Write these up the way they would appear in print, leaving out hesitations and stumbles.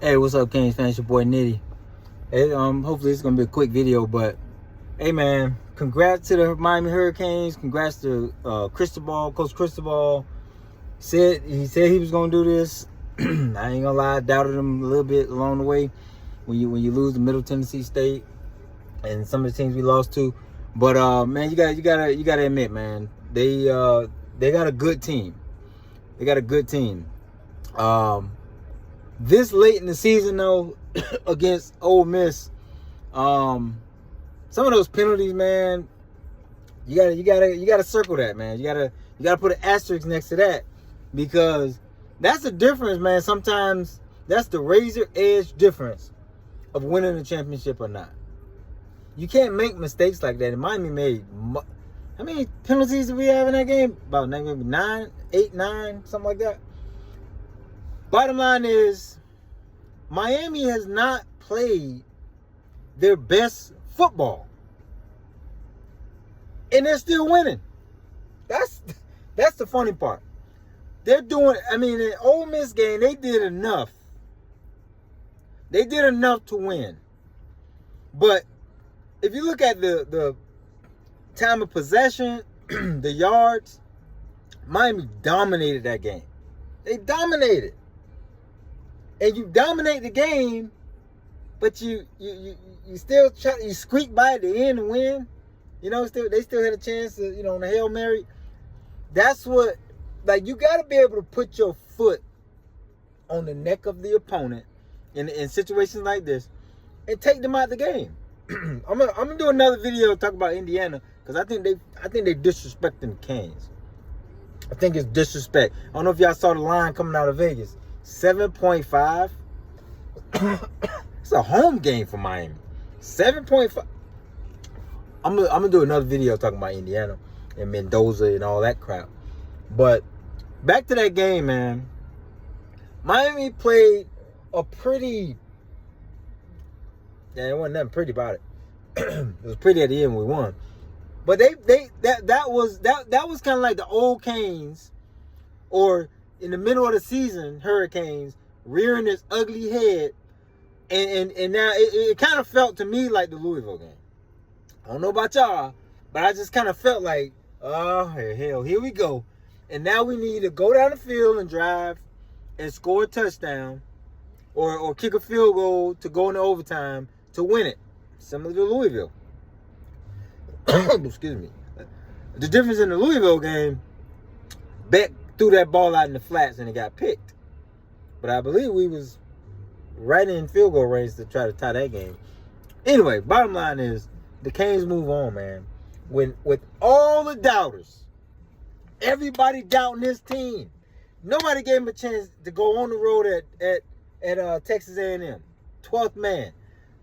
Hey, what's up, Canes fans? Your boy Nitty. Hey, hopefully it's gonna be a quick video, but hey, man, congrats to the Miami Hurricanes. Congrats to Coach Cristobal. He said he was gonna do this. I ain't gonna lie, I doubted him a little bit along the way when you lose to Middle Tennessee State and some of the teams we lost to. But man, you gotta admit, man, they got a good team. They got a good team. This late in the season, though, against Ole Miss, some of those penalties, man, you gotta circle that, man. You gotta put an asterisk next to that, because that's the difference, man. Sometimes that's the razor edge difference of winning a championship or not. You can't make mistakes like that. And Miami made, how many penalties did we have in that game? About maybe 8, 9, something like that. Bottom line is, Miami has not played their best football, and they're still winning. That's the funny part. They're doing. I mean, in Ole Miss game, they did enough. They did enough to win. But if you look at the time of possession, the yards, Miami dominated that game. They dominated. And you dominate the game, but you still you squeak by at the end and win. You know, they still had a chance to, on the Hail Mary. That's what, like, you got to be able to put your foot on the neck of the opponent in situations like this and take them out of the game. I'm gonna do another video talk about Indiana, because I think they disrespecting the Canes. I think it's disrespect. I don't know if y'all saw the line coming out of Vegas. 7.5. It's a home game for Miami. 7.5. I'm gonna do another video talking about Indiana and Mendoza and all that crap. But back to that game, man. Miami played a pretty. Yeah, it wasn't nothing pretty about it. It was pretty at the end when we won. But that was kind of like the old Canes, or in the middle of the season, Hurricanes rearing its ugly head, and now it kind of felt to me like the Louisville game. I don't know about y'all, but I just kind of felt like, oh hell, here we go, and now we need to go down the field and drive and score a touchdown, or kick a field goal to go into overtime to win it, similar to Louisville. Excuse me. The difference in the Louisville game, Beck threw that ball out in the flats and it got picked. But I believe we was right in field goal range to try to tie that game. Anyway, bottom line is, the Canes move on, man. With all the doubters, everybody doubting this team, nobody gave him a chance to go on the road at Texas A&M, 12th man.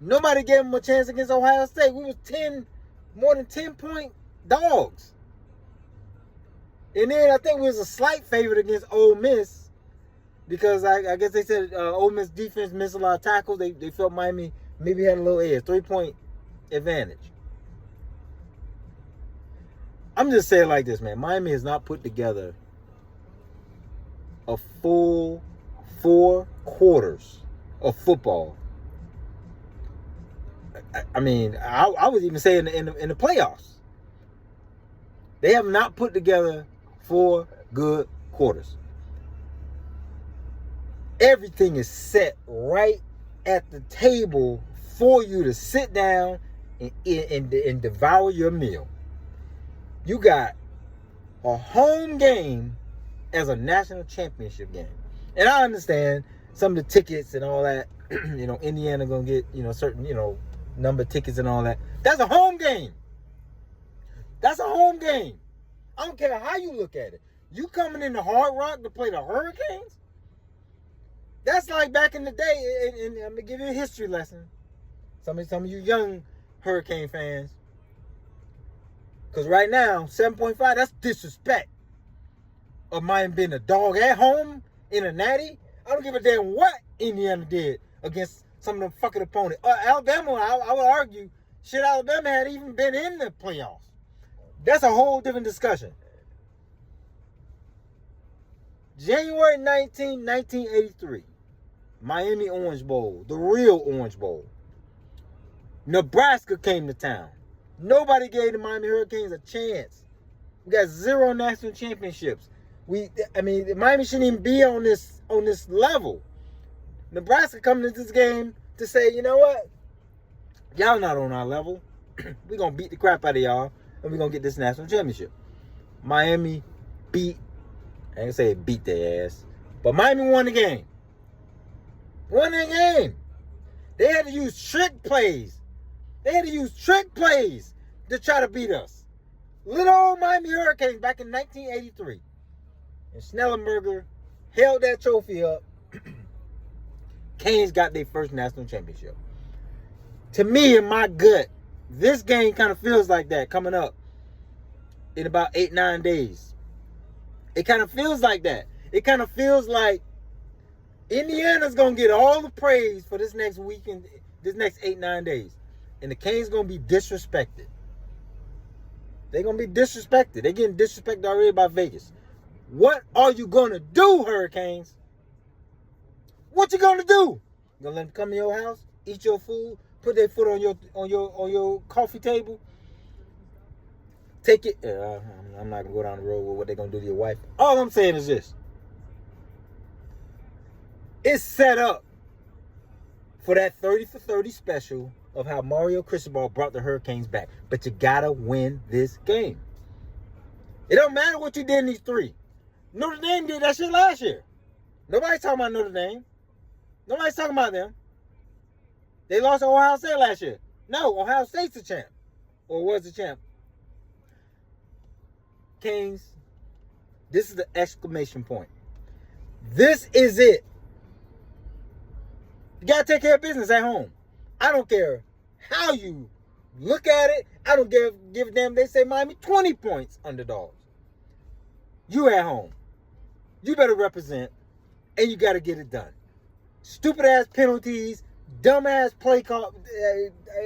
Nobody gave him a chance against Ohio State. We was more than 10-point dogs. And then I think we was a slight favorite against Ole Miss, because I guess they said Ole Miss defense missed a lot of tackles. They felt Miami maybe had a little edge, 3-point advantage. I'm just saying like this, man. Miami has not put together a full 4 quarters of football. I mean, I would even say in the playoffs, they have not put together 4 good quarters. Everything is set right at the table for you to sit down and devour your meal. You got a home game as a national championship game. And I understand some of the tickets and all that, Indiana gonna get, certain, number of tickets and all that. That's a home game. That's a home game. I don't care how you look at it. You coming into Hard Rock to play the Hurricanes? That's like back in the day, and I'm gonna give you a history lesson. Some of you young Hurricane fans. Because right now, 7.5, that's disrespect of Miami being a dog at home in a natty. I don't give a damn what Indiana did against some of them fucking opponents. Alabama, I would argue, Alabama had even been in the playoffs. That's a whole different discussion. January 19, 1983. Miami Orange Bowl, the real Orange Bowl. Nebraska came to town. Nobody gave the Miami Hurricanes a chance. We got 0 national championships. Miami shouldn't even be on this level. Nebraska coming into this game to say, you know what? Y'all not on our level. We're going to beat the crap out of y'all, and we're going to get this national championship. Miami beat, I ain't say beat their ass, but Miami won the game. Won the game. They had to use trick plays. To try to beat us. Little old Miami Hurricanes back in 1983. And Schnellenberger held that trophy up. Canes got their first national championship. To me, in my gut, this game kind of feels like that coming up in about 8-9 days. It kind of feels like that. It kind of feels like Indiana's going to get all the praise for this next weekend, this next 8-9 days. And the Canes going to be disrespected. They're going to be disrespected. They're getting disrespected already by Vegas. What are you going to do, Hurricanes? What you going to do? You going to let them come in your house, eat your food, put their foot on your coffee table? Take it. I'm not going to go down the road with what they're going to do to your wife. All I'm saying is this. It's set up for that 30 for 30 special of how Mario Cristobal brought the Hurricanes back. But you got to win this game. It don't matter what you did in these 3. Notre Dame did that shit last year. Nobody's talking about Notre Dame. Nobody's talking about them. They lost to Ohio State last year. No, Ohio State's the champ. Or was the champ. Canes, this is the exclamation point. This is it. You got to take care of business at home. I don't care how you look at it. I don't give a damn. They say Miami 20 points underdogs. You at home. You better represent, and you got to get it done. Stupid ass penalties, dumb ass play call.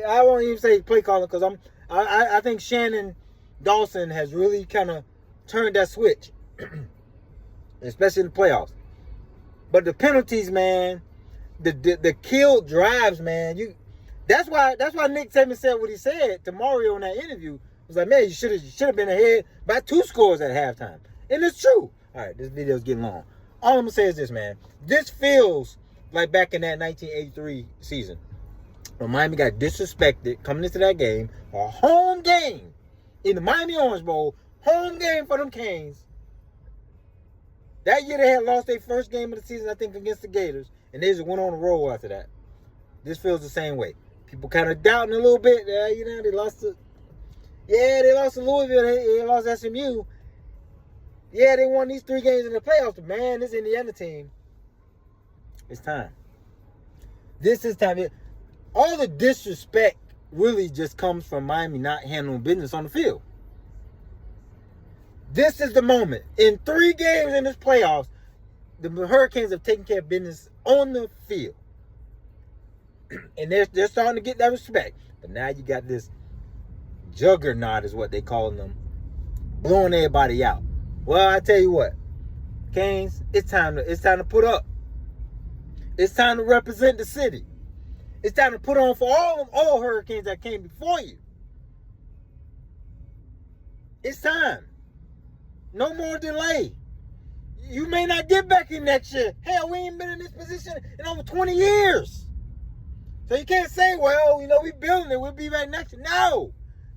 I won't even say play calling because I think Shannon Dawson has really kind of turned that switch, especially in the playoffs. But the penalties, man, the killed drives, man. That's why Nick Saban said what he said to Mario in that interview. It was like, man, you should have been ahead by 2 scores at halftime, and it's true. All right, this video's getting long. All I'm gonna say is this, man. This feels like back in that 1983 season when Miami got disrespected coming into that game, a home game in the Miami Orange Bowl, home game for them Canes. That year they had lost their first game of the season, I think, against the Gators, and they just went on a roll after that. This feels the same way. People kind of doubting a little bit. They lost to Louisville. They lost SMU. Yeah, they won these 3 games in the playoffs, but man, this Indiana team, it's time. This is time. All the disrespect really just comes from Miami not handling business on the field. This is the moment. In 3 games in this playoffs, the Hurricanes have taken care of business on the field. And they're starting to get that respect. But now you got this juggernaut is what they calling them, blowing everybody out. Well, I tell you what, Canes, it's time to put up. It's time to represent the city. It's time to put on for all Hurricanes that came before you. It's time. No more delay. You may not get back in next year. Hell, we ain't been in this position in over 20 years. So you can't say, well, we building it. We'll be back next year. No.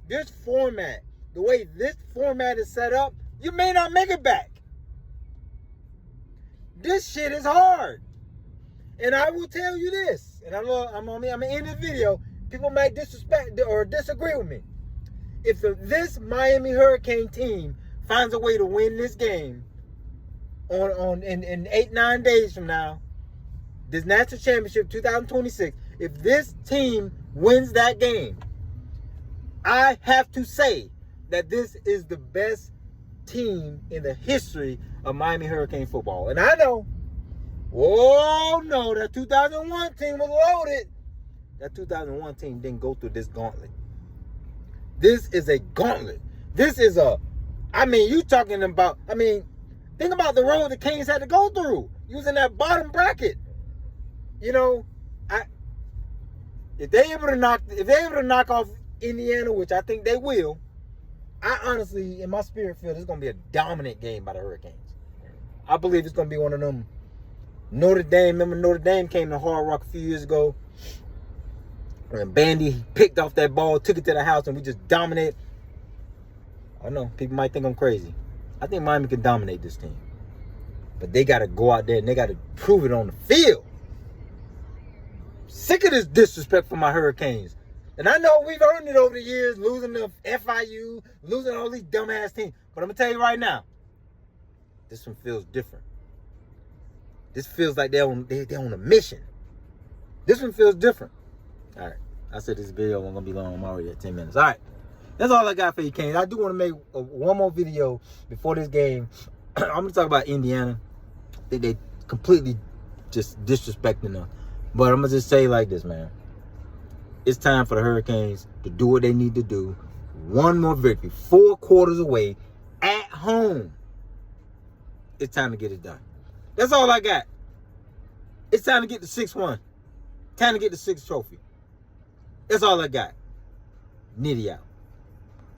This format, the way this format is set up, you may not make it back. This shit is hard. And I will tell you this, and I'm gonna end this video. People might disrespect or disagree with me. If this Miami Hurricane team finds a way to win this game in 8-9 days from now, this national championship 2026, if this team wins that game, I have to say that this is the best team in the history of Miami Hurricane football. And I know, oh no, that 2001 team was loaded. That 2001 team didn't go through this gauntlet. This is a gauntlet. This is you talking about, think about the road the Canes had to go through using that bottom bracket. you know, if they able to knock off Indiana, which I think they will, I honestly, in my spirit, feel it's gonna be a dominant game by the Hurricanes. I believe it's gonna be one of them. Notre Dame, remember Notre Dame came to Hard Rock a few years ago, and Bandy picked off that ball, took it to the house, and we just dominated. I know people might think I'm crazy. I think Miami can dominate this team, but they got to go out there and they got to prove it on the field. Sick of this disrespect from my Hurricanes. And I know we've earned it over the years, losing to FIU, losing all these dumbass teams. But I'm going to tell you right now, this one feels different. This feels like they're on a mission. This one feels different. All right. I said this video wasn't going to be long. I'm already at 10 minutes. All right. That's all I got for you, Canes. I do want to make one more video before this game. I'm going to talk about Indiana. I think they completely just disrespecting them. But I'm going to just say like this, man. It's time for the Hurricanes to do what they need to do. One more victory. 4 quarters away at home. It's time to get it done. That's all I got. It's time to get the 6-1. Time to get the 6th trophy. That's all I got. Nitty out.